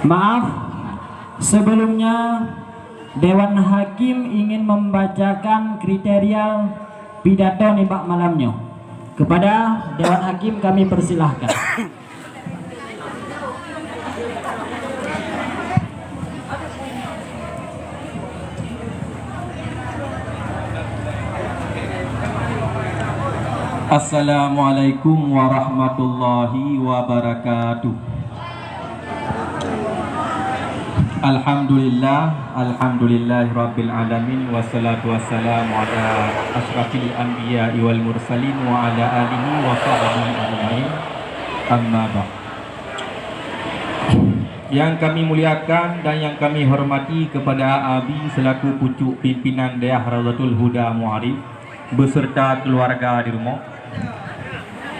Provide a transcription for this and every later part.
Maaf, sebelumnya Dewan Hakim ingin membacakan kriteria pidato nembak malamnya. Kepada Dewan Hakim kami persilahkan. Assalamualaikum warahmatullahi wabarakatuh. Alhamdulillahi rabbil alamin, wassalatu wassalamu ala asyrafil anbiya wal mursalin wa ala alihi wa sahbihi ajma'in. Amma ba'd. Yang kami muliakan dan yang kami hormati kepada Abi selaku pucuk pimpinan Daerah Raudhatul Huda Mu'arif beserta keluarga di rumah,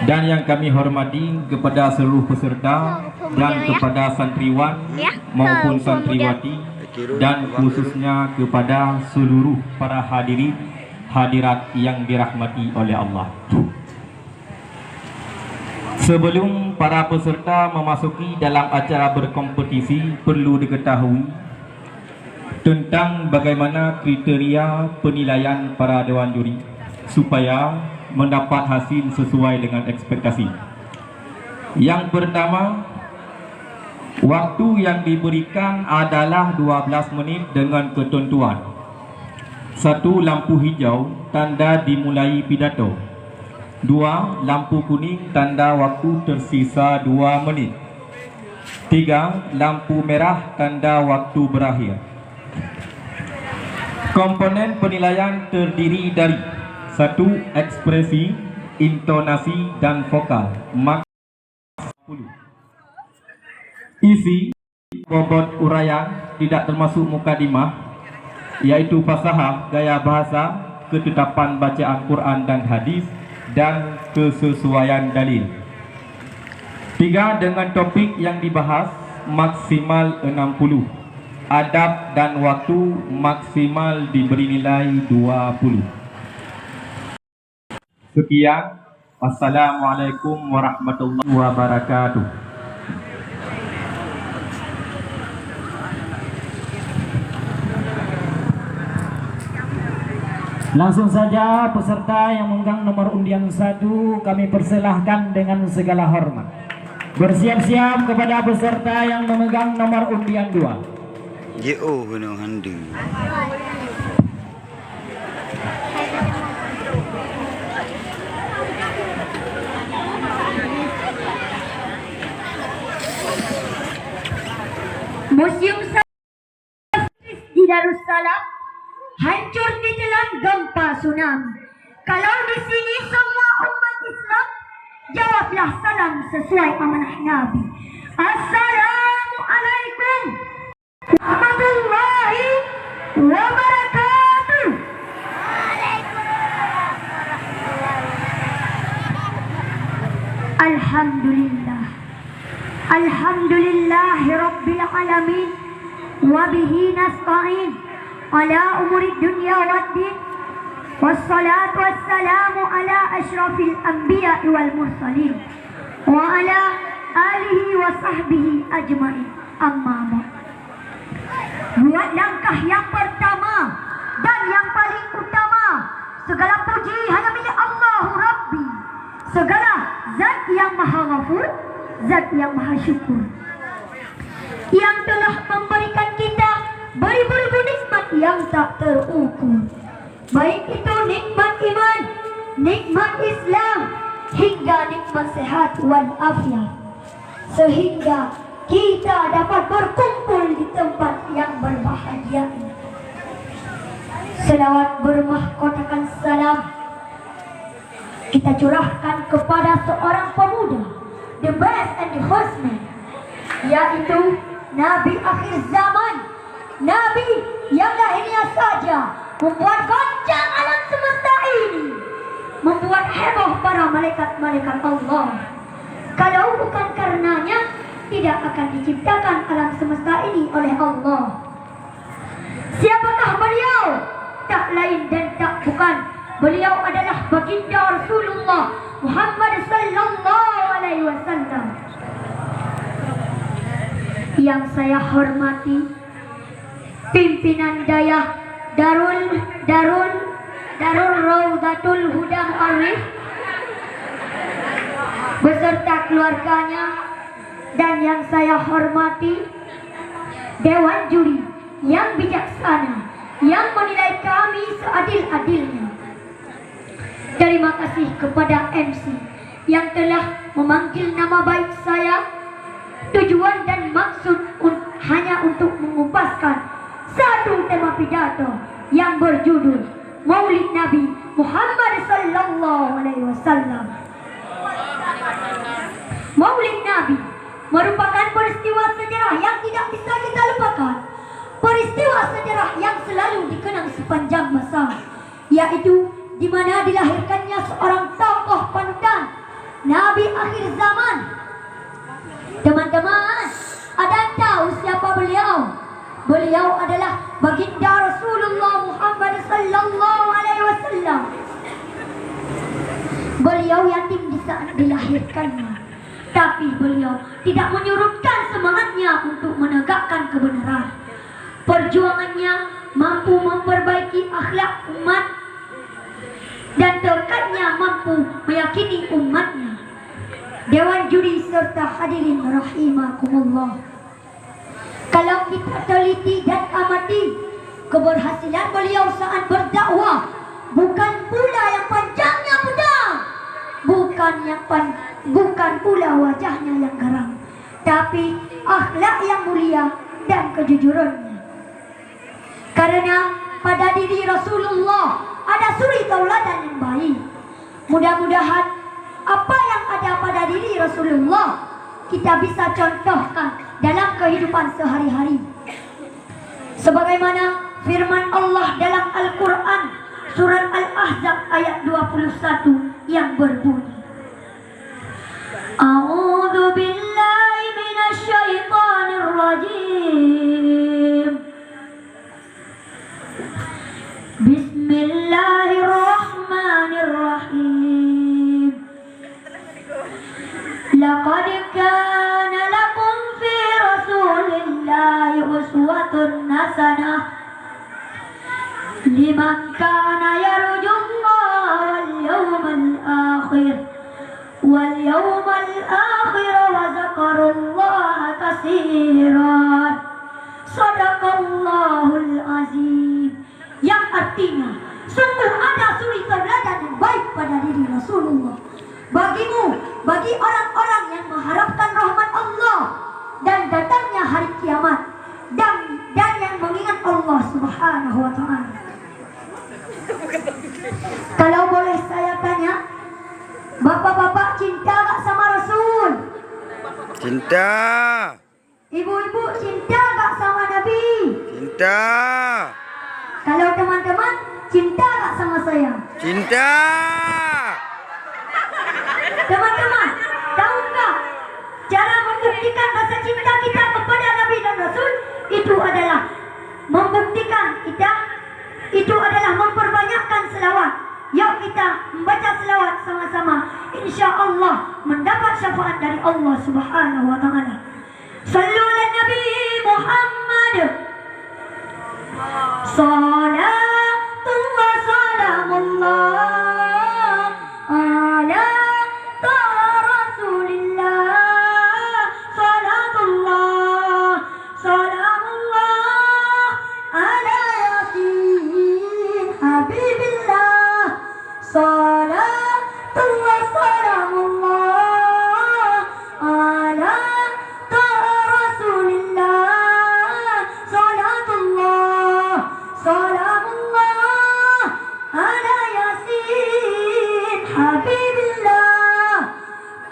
dan yang kami hormati kepada seluruh peserta dan kepada santriwan maupun santriwati, dan khususnya kepada seluruh para hadirin hadirat yang dirahmati oleh Allah. Sebelum para peserta memasuki dalam acara berkompetisi, perlu diketahui tentang bagaimana kriteria penilaian para dewan juri supaya mendapat hasil sesuai dengan ekspektasi. Yang pertama, waktu yang diberikan adalah 12 menit dengan ketentuan: 1. Lampu hijau tanda dimulai pidato. 2. Lampu kuning tanda waktu tersisa 2 menit. 3. Lampu merah tanda waktu berakhir. Komponen penilaian terdiri dari 1. Ekspresi, intonasi, dan vokal. Maks 10. Isi, bobot uraian tidak termasuk mukadimah, yaitu fasahah, gaya bahasa, ketetapan bacaan Quran dan hadis, dan kesesuaian dalil. 3. Dengan topik yang dibahas maksimal 60. Adab dan waktu maksimal diberi nilai 20. Sekian. Wassalamualaikum warahmatullahi wabarakatuh. Langsung saja peserta yang memegang nomor undian 1 kami persilahkan dengan segala hormat. Bersiap-siap kepada peserta yang memegang nomor undian 2. JO benar handu. Museum di Darussalam hancur ditelan gempa tsunami. Kalau di sini semua umat Islam, jawablah salam sesuai amanah Nabi. Assalamualaikum warahmatullahi wabarakatuh. Alhamdulillah. Alhamdulillahi rabbil alamin, wa bihi nasta'in ala umuri dunya waddin, wassalatu wassalamu ala asyrafil anbiya wal mursalin wa ala alihi wa sahbihi ajma'in. Amma ba'd. Buat langkah yang pertama dan yang paling utama, segala puji hanya milik Allahu Rabbi, segala zat yang maha ghafur, zat yang maha syukur, yang telah memberikan kita beribu-ribu nikmat yang tak terukur, baik itu nikmat iman, nikmat Islam, hingga nikmat sehat wal afiat, sehingga kita dapat berkumpul di tempat yang berbahagia ini. Selawat bermahkotakan salam kita curahkan kepada seorang pemuda, the best and the first man, yaitu Nabi akhir zaman, Nabi yang lahirnya saja membuat goncang alam semesta ini, membuat heboh para malaikat-malaikat Allah. Kalau bukan karenanya, tidak akan diciptakan alam semesta ini oleh Allah. Siapakah beliau? Tak lain dan tak bukan, beliau adalah baginda Rasulullah Muhammad sallallahu alaihi wasallam. Yang saya hormati pimpinan daya Darul Raudatul Huda Mu'arif beserta keluarganya, dan yang saya hormati Dewan Juri yang bijaksana yang menilai kami seadil-adilnya. Terima kasih kepada MC yang telah memanggil nama baik saya. Tujuan dan maksud hanya untuk mengupaskan satu tema pidato yang berjudul Maulid Nabi Muhammad sallallahu alaihi wasallam. Maulid Nabi merupakan peristiwa sejarah yang tidak bisa kita lupakan. Peristiwa sejarah yang selalu dikenang sepanjang masa, yaitu di mana dilahirkannya seorang tokoh panutan, Nabi akhir zaman. Teman-teman, ada yang tahu siapa beliau? Beliau adalah baginda Rasulullah Muhammad sallallahu alaihi wasallam. Beliau yatim di saat dilahirkannya, tapi beliau tidak menyurutkan semangatnya untuk menegakkan kebenaran. Perjuangannya mampu memperbaiki akhlak umat, dan tekadnya mampu meyakini umatnya. Dewan juri serta hadirin rahimakumullah, kalau kita teliti dan amati keberhasilan beliau saat berdakwah, bukan pula yang panjangnya pedang, bukan pula wajahnya yang garang, tapi akhlak yang mulia dan kejujurannya. Karena pada diri Rasulullah ada suri tauladan yang baik. Mudah-mudahan apa yang ada pada diri Rasulullah kita bisa contohkan dalam kehidupan sehari-hari. Sebagaimana firman Allah dalam Al-Quran surat Al-Ahzab ayat 21 yang berbunyi, A'udzu billahi minasy syaithanir rajim. Bismillahirrahmanirrahim. Laqad kana lakum fi rasulillahi uswatun hasanah liman kana yarjullaha wal yawmal akhir wa dzakarallaha katsiran. Shadaqallahul azim. Yang artinya sungguh ada suri tauladan yang baik pada diri Rasulullah bagimu, bagi orang-orang yang mengharapkan rahmat Allah dan datangnya hari kiamat, dan yang mengingat Allah Subhanahu wa ta'ala. Kalau boleh saya tanya, bapak-bapak cinta gak sama Rasul? Cinta. Ibu-ibu cinta gak sama Nabi? Cinta. Kalau teman-teman cinta gak sama saya? Cinta. Teman-teman, tahukah cara membuktikan rasa cinta kita kepada Nabi dan Rasul? Itu adalah membuktikan kita, itu adalah memperbanyakkan selawat. Yuk kita membaca selawat sama-sama. Insya Allah mendapat syafaat dari Allah Subhanahu wa ta'ala. Sallu ala Nabi Muhammad. Salatullah salamullah ala ta'a Rasulillah. Salatullah salamullah ala Yasin Habibillah. Salatullah salamullah ala ta'a Rasulillah. Salatullah salamullah ala Yasin Habibillah.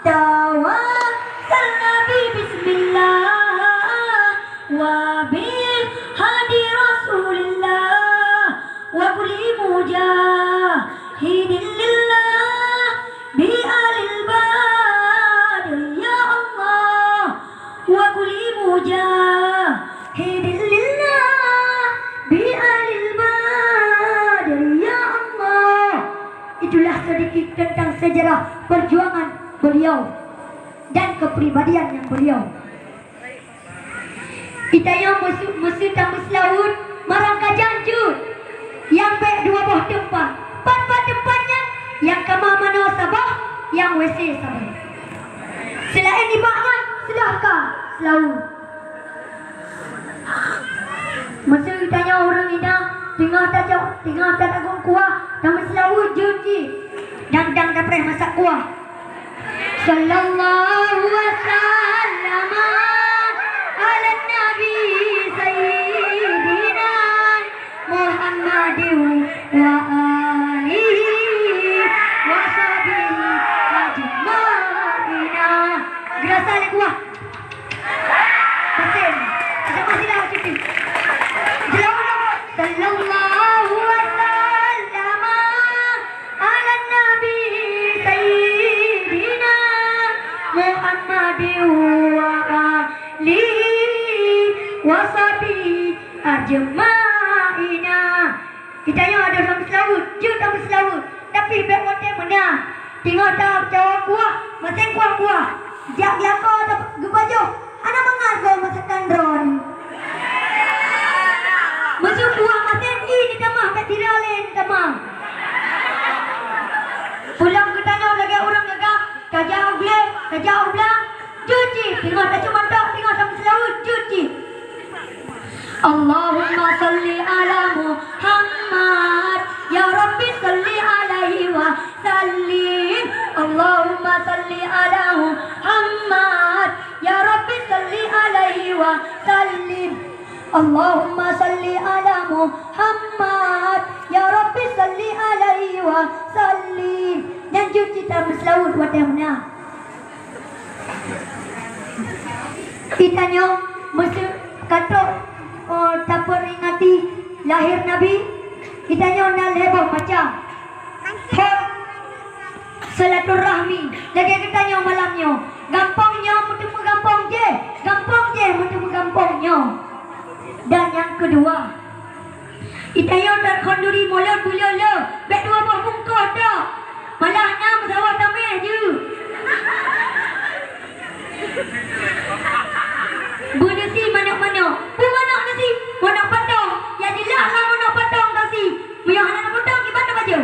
Tawassalna bi bismillah wa bil hadi Rasulillah wa kulli mujahidin lillah bi alil badr ya Allah wa kulli mujahidin lillah bi alil badr ya Allah. Itulah sedikit tentang sejarah perjuangan beliau dan kepribadian yang beliau. Itanya musuh tamu selaut marang kajanjut yang baik dua buah tempat. Empat tempatnya yang kamar mana Sabah, yang WC Sabah. Selain ibaknya silahkan selaut. Masa ditanya orang ini tengah tak agung kuah tamu selaut juji dan dapat masak kuah. Sallallahu wasallam ala nabi sayyidina Muhammadin wa alihi wa sahbihi ajma'ina. Gerasa le kuah. Mesin. Ada masih dah cuti. Sallallahu wasallam ala nabi sayyidina Muhammadin wa alihi wa sahbihi ajma'ina. Kita yang ada dalam selawut, jut dalam selawut. Tapi baik hotel mana? Tengok tak jawab kuah, macam kuah. Jak biaka tak gebaju. Anak mengajar masakan drone. Masuk kuah macam ini tamah, tak tiralin tamah. Pulang ke tanah lagi orang agak kajau belah, cuci. Tengok tak cuma tak, tengok dalam selawut, cuci. Allahumma salli ala Muhammad, ya Rabbi salli alaihi wa sallim. Allahumma salli ala Muhammad, ya Rabbi salli alaihi wa sallim. Allahumma salli ala Muhammad, ya Rabbi salli alaihi wa sallim. Dan cuci dalam selawut wadah mana? Itanya mesti kata tak peringati lahir Nabi. Itanya nak heboh macam silaturahmi. Lagi kitanya malamnya gampangnya bertemu gampang je bertemu gampangnya. Dan yang kedua, itanya tak konduri mulut bulala baik dua buah muka dah. Malah enam sawah tameh je. Bernasi mana-mana. Mana nasi? Mana patong? Ya jelas lah mana patong nasi. Biar anak patong gimana baju?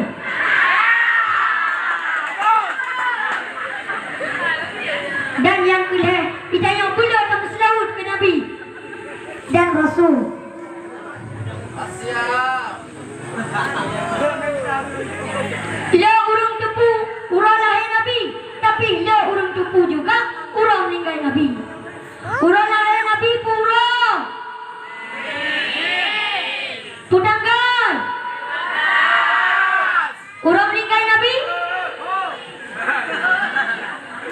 Dan yang kedua, itanya pula kamu selawut ke Nabi dan Rasul. La urang tepu urang lahir Nabi, tapi la urang tepu juga urang meninggal Nabi. Urang lahir Nabi pura putanggal. Urang meninggal Nabi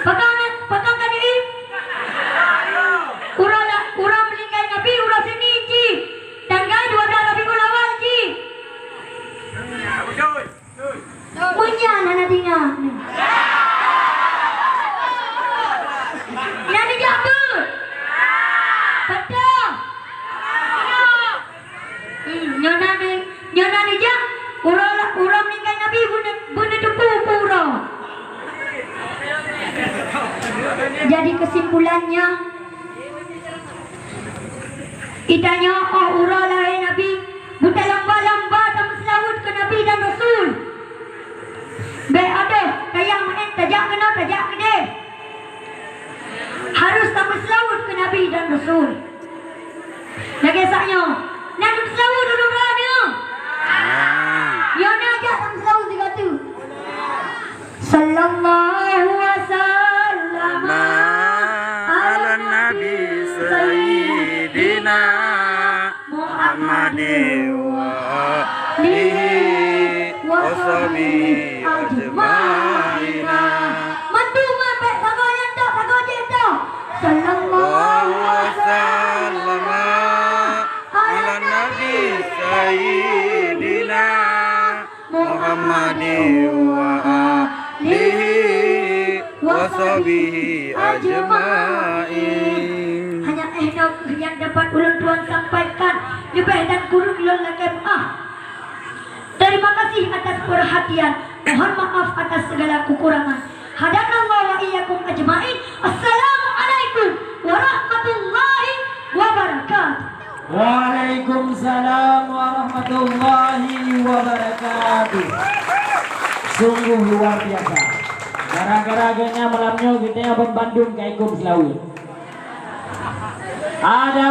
Pakang kan ini. Urang meninggal Nabi urang sini ji. Tanggal 12 Rabiul Awal ji. Punya anak tinggal. Yang dijaga. Betul. Nyona ni je. Urang meninggal Nabi benda tepu pura. Jadi kesimpulannya, itanya urang lahir Nabi bukan lamba-lamba tak selawut ke Nabi dan Rasul. Baik ada kayak main tajak kena. Harus tak selawut ke Nabi dan Rasul. Lagi saknya, nak selawut dulu rana. Ya nak ajak tak selawut tiga tu. Sallallahu wasallam ala nabi sayyidina Muhammadin wa alihi wa sahbihi ajma'ina. Mantu mapek sagonya tak dah. Sallallahu wasallam ala nabi sayyidina Muhammadin wa alihi wa sahbihi ajma'in. Hanya yang dapat ulun tuan sampaikan lebih dan kurung ulun lagi terima kasih atas perhatian. Mohon maaf atas segala kekurangan. Hadanallahu wa iyyakum ajma'in. Assalamualaikum warahmatullahi wabarakatuh. Waalaikumsalam warahmatullahi wabarakatuh. Sungguh luar biasa. Gara-garanya malamnya kita abang Bandung ke Ikum Selawi. Ada